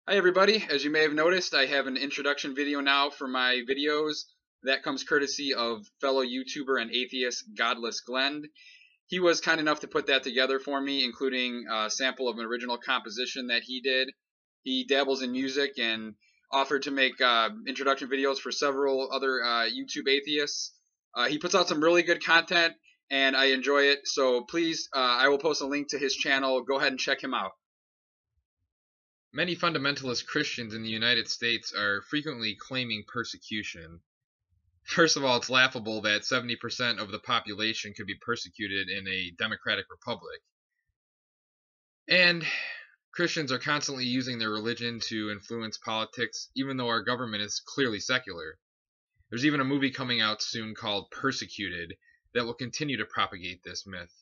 Hi everybody, as you may have noticed, I have an introduction video now for my videos. That comes courtesy of fellow YouTuber and atheist Godless Glen. He was kind enough to put that together for me, including a sample of an original composition that he did. He dabbles in music and offered to make introduction videos for several other YouTube atheists. He puts out some really good content and I enjoy it, so please, I will post a link to his channel. Go ahead and check him out. Many fundamentalist Christians in the United States are frequently claiming persecution. First of all, it's laughable that 70% of the population could be persecuted in a democratic republic. And Christians are constantly using their religion to influence politics, even though our government is clearly secular. There's even a movie coming out soon called Persecuted that will continue to propagate this myth.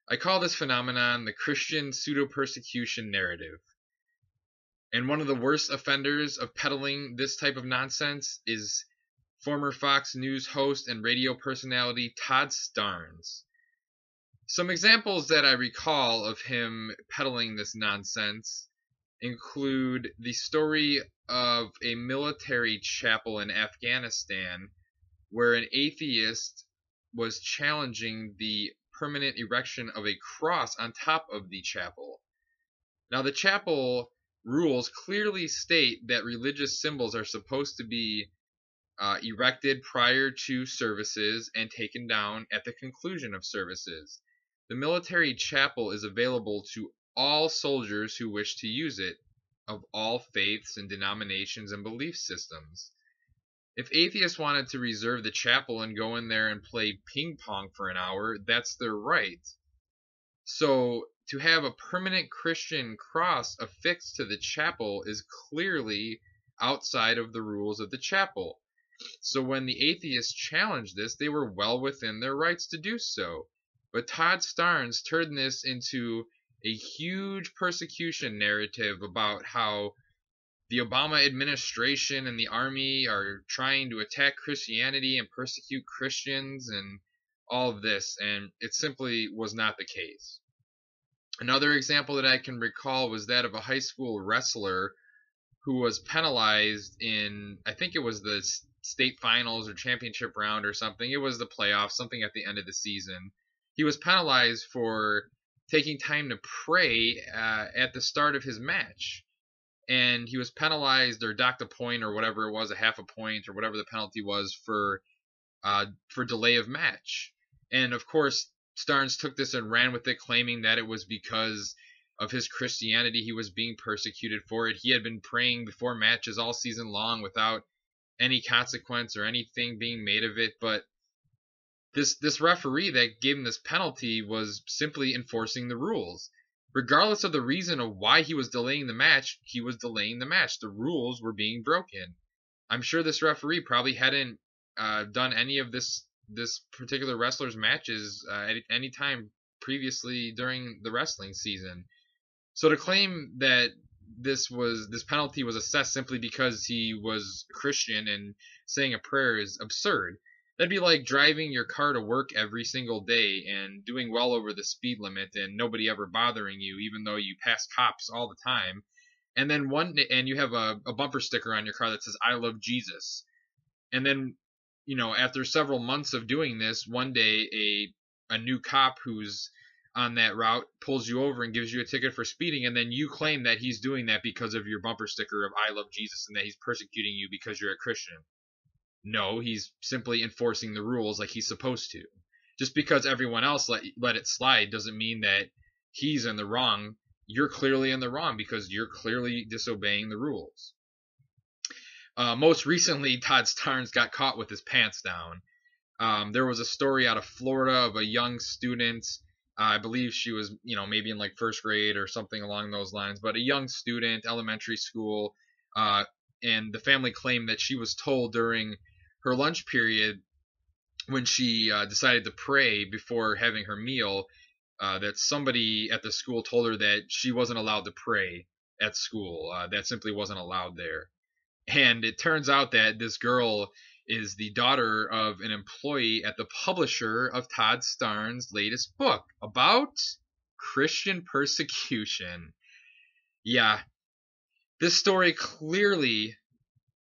I call this phenomenon the Christian pseudo-persecution narrative. And one of the worst offenders of peddling this type of nonsense is former Fox News host and radio personality Todd Starnes. Some examples that I recall of him peddling this nonsense include the story of a military chapel in Afghanistan where an atheist was challenging the permanent erection of a cross on top of the chapel. Now, the chapel rules clearly state that religious symbols are supposed to be erected prior to services and taken down at the conclusion of services. The military chapel is available to all soldiers who wish to use it, of all faiths and denominations and belief systems. If atheists wanted to reserve the chapel and go in there and play ping pong for an hour, that's their right. So to have a permanent Christian cross affixed to the chapel is clearly outside of the rules of the chapel. So when the atheists challenged this, they were well within their rights to do so. But Todd Starnes turned this into a huge persecution narrative about how the Obama administration and the army are trying to attack Christianity and persecute Christians and all of this, and it simply was not the case. Another example that I can recall was that of a high school wrestler who was penalized in, I think it was the state finals or championship round or something. It was the playoffs, something at the end of the season. He was penalized for taking time to pray at the start of his match. And he was penalized or docked a point or whatever it was, a half a point or whatever the penalty was for delay of match. And of course, Starnes took this and ran with it, claiming that it was because of his Christianity he was being persecuted for it. He had been praying before matches all season long without any consequence or anything being made of it. But this referee that gave him this penalty was simply enforcing the rules. Regardless of the reason of why he was delaying the match, he was delaying the match. The rules were being broken. I'm sure this referee probably hadn't done any of this particular wrestler's matches at any time previously during the wrestling season. So to claim that this penalty was assessed simply because he was Christian and saying a prayer is absurd. That'd be like driving your car to work every single day and doing well over the speed limit and nobody ever bothering you, even though you pass cops all the time. And then and you have a bumper sticker on your car that says "I love Jesus." And then, after several months of doing this, one day a new cop who's on that route pulls you over and gives you a ticket for speeding, and then you claim that he's doing that because of your bumper sticker of "I love Jesus" and that he's persecuting you because you're a Christian. No, he's simply enforcing the rules like he's supposed to. Just because everyone else let it slide doesn't mean that he's in the wrong. You're clearly in the wrong because you're clearly disobeying the rules. Most recently, Todd Starnes got caught with his pants down. There was a story out of Florida of a young student. I believe she was, maybe in like first grade or something along those lines, but a young student, elementary school, and the family claimed that she was told during her lunch period when she decided to pray before having her meal that somebody at the school told her that she wasn't allowed to pray at school. That simply wasn't allowed there. And it turns out that this girl is the daughter of an employee at the publisher of Todd Starnes' latest book about Christian persecution. Yeah, This story clearly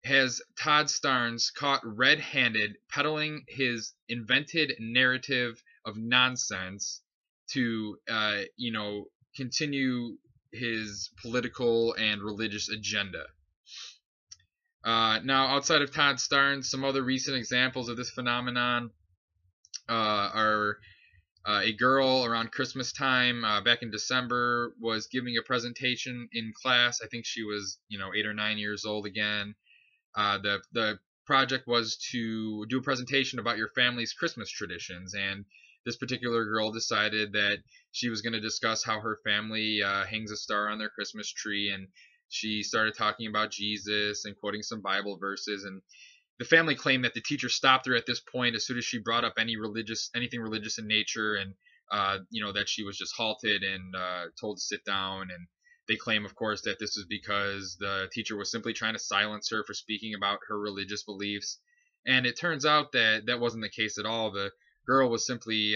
has Todd Starnes caught red-handed peddling his invented narrative of nonsense to, continue his political and religious agenda. Now, outside of Todd Starnes, some other recent examples of this phenomenon are a girl around Christmas time back in December was giving a presentation in class. I think she was, 8 or 9 years old again. The project was to do a presentation about your family's Christmas traditions, and this particular girl decided that she was going to discuss how her family hangs a star on their Christmas tree, and she started talking about Jesus and quoting some Bible verses. And the family claimed that the teacher stopped her at this point as soon as she brought up anything religious in nature, and that she was just halted and told to sit down. And they claim, of course, that this is because the teacher was simply trying to silence her for speaking about her religious beliefs. And it turns out that that wasn't the case at all. The girl was simply,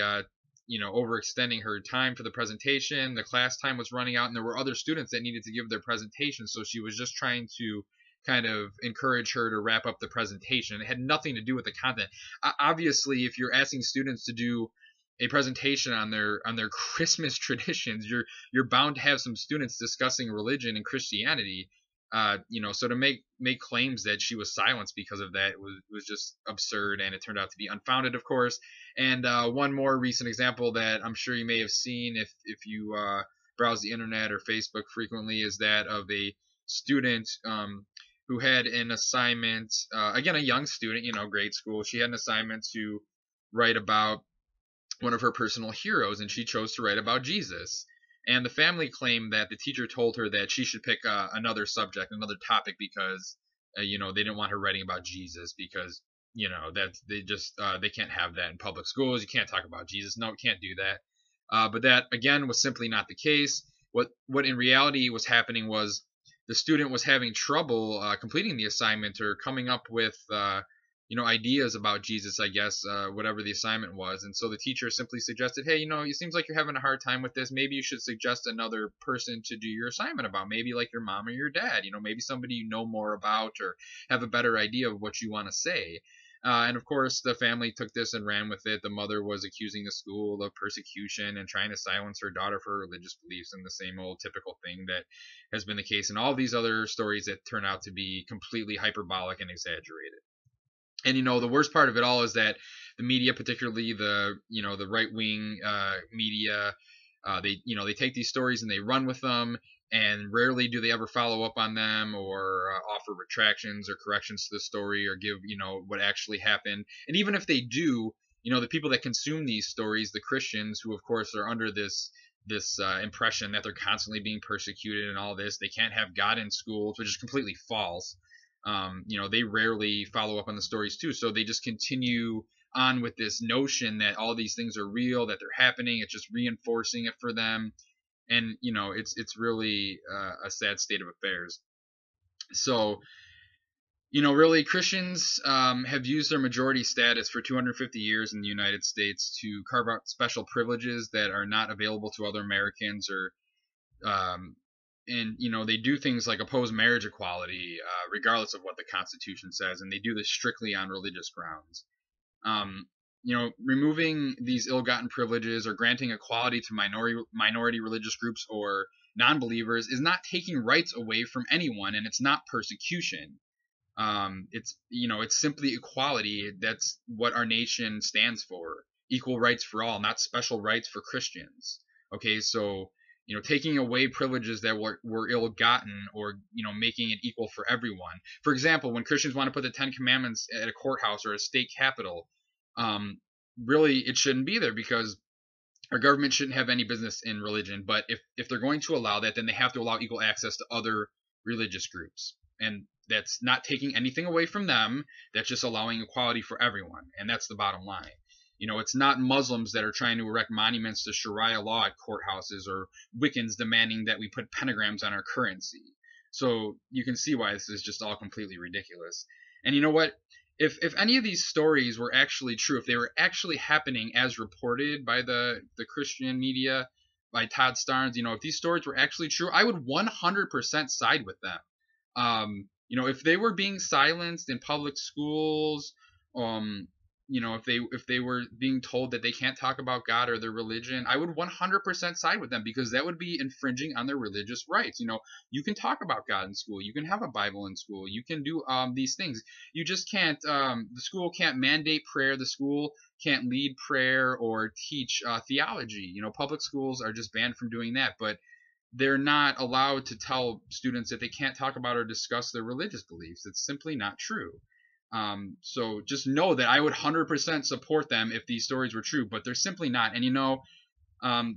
overextending her time for the presentation. The class time was running out, and there were other students that needed to give their presentation. So she was just trying to kind of encourage her to wrap up the presentation. It had nothing to do with the content. Obviously, if you're asking students to do a presentation on their Christmas traditions, you're bound to have some students discussing religion and Christianity. So to make claims that she was silenced because of that was just absurd, and it turned out to be unfounded, of course. And one more recent example that I'm sure you may have seen if you browse the internet or Facebook frequently is that of a student who had an assignment, again, a young student, grade school. She had an assignment to write about one of her personal heroes, and she chose to write about Jesus. And the family claimed that the teacher told her that she should pick another subject, another topic, because they didn't want her writing about Jesus, because that they can't have that in public schools. You can't talk about Jesus. No, can't do that. But that again was simply not the case. What in reality was happening was the student was having trouble completing the assignment or coming up with ideas about Jesus, I guess, whatever the assignment was. And so the teacher simply suggested, hey, it seems like you're having a hard time with this. Maybe you should suggest another person to do your assignment about, maybe like your mom or your dad, maybe somebody you know more about or have a better idea of what you want to say. And of course, the family took this and ran with it. The mother was accusing the school of persecution and trying to silence her daughter for her religious beliefs, and the same old typical thing that has been the case in all these other stories that turn out to be completely hyperbolic and exaggerated. And the worst part of it all is that the media, particularly the right wing media, they take these stories and they run with them, and rarely do they ever follow up on them or offer retractions or corrections to the story or give what actually happened. And even if they do, the people that consume these stories, the Christians, who of course are under this impression that they're constantly being persecuted and all this, they can't have God in schools, which is completely false. They rarely follow up on the stories too, so they just continue on with this notion that all these things are real, that they're happening. It's just reinforcing it for them, and it's really a sad state of affairs. So really, Christians have used their majority status for 250 years in the United States to carve out special privileges that are not available to other Americans, or and they do things like oppose marriage equality, regardless of what the Constitution says, and they do this strictly on religious grounds. Removing these ill-gotten privileges or granting equality to minority religious groups or non-believers is not taking rights away from anyone, and it's not persecution. It's simply equality. That's what our nation stands for: equal rights for all, not special rights for Christians. Okay, so taking away privileges that were ill-gotten, or making it equal for everyone. For example, when Christians want to put the Ten Commandments at a courthouse or a state capitol, really it shouldn't be there, because our government shouldn't have any business in religion. But if they're going to allow that, then they have to allow equal access to other religious groups, and that's not taking anything away from them. That's just allowing equality for everyone, and that's the bottom line. It's not Muslims that are trying to erect monuments to Sharia law at courthouses, or Wiccans demanding that we put pentagrams on our currency. So you can see why this is just all completely ridiculous. And you know what? If any of these stories were actually true, if they were actually happening as reported by the Christian media, by Todd Starnes, if these stories were actually true, I would 100% side with them. If they were being silenced in public schools, um, if they were being told that they can't talk about God or their religion, I would 100% side with them, because that would be infringing on their religious rights. You can talk about God in school, you can have a Bible in school, you can do these things. You just can't. The school can't mandate prayer. The school can't lead prayer or teach theology. Public schools are just banned from doing that, but they're not allowed to tell students that they can't talk about or discuss their religious beliefs. It's simply not true. So just know that I would 100% support them if these stories were true, but they're simply not. And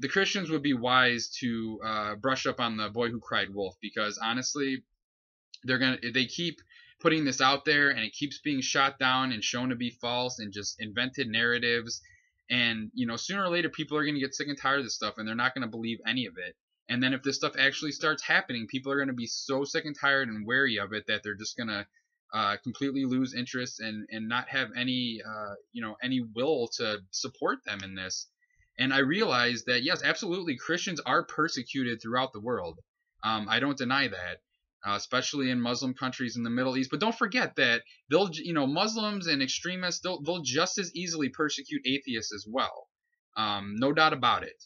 the Christians would be wise to brush up on the boy who cried wolf, because honestly, they keep putting this out there, and it keeps being shot down and shown to be false and just invented narratives. And sooner or later, people are going to get sick and tired of this stuff, and they're not going to believe any of it. And then if this stuff actually starts happening, people are going to be so sick and tired and wary of it that they're just going to completely lose interest and not have any will to support them in this. And I realize that, yes, absolutely, Christians are persecuted throughout the world. I don't deny that, especially in Muslim countries in the Middle East. But don't forget that Muslims and extremists, they'll just as easily persecute atheists as well. No doubt about it.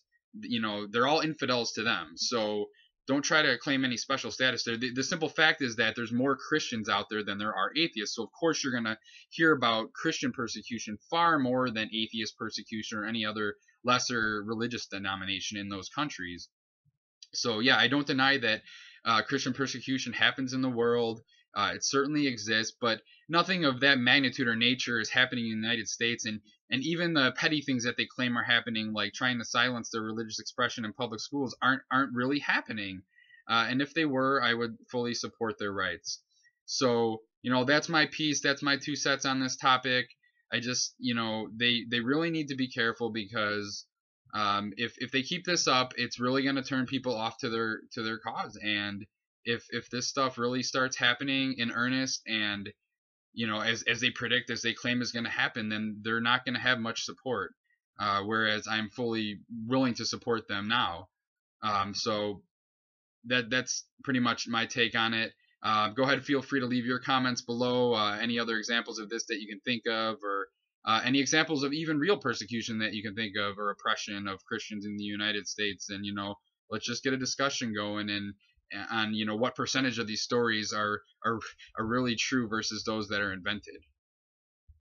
They're all infidels to them. So don't try to claim any special status there. The simple fact is that there's more Christians out there than there are atheists. So of course you're going to hear about Christian persecution far more than atheist persecution or any other lesser religious denomination in those countries. So yeah, I don't deny that Christian persecution happens in the world. It certainly exists, but nothing of that magnitude or nature is happening in the United States. And even the petty things that they claim are happening, like trying to silence their religious expression in public schools, aren't really happening. And if they were, I would fully support their rights. So that's my piece. That's my 2 cents on this topic. I just they really need to be careful, because if they keep this up, it's really going to turn people off to their cause. And if this stuff really starts happening in earnest, and as they predict, as they claim is going to happen, then they're not going to have much support. Whereas I'm fully willing to support them now. So that's pretty much my take on it. Go ahead, feel free to leave your comments below. Any other examples of this that you can think of, or any examples of even real persecution that you can think of, or oppression of Christians in the United States. And let's just get a discussion going, and on what percentage of these stories are really true versus those that are invented.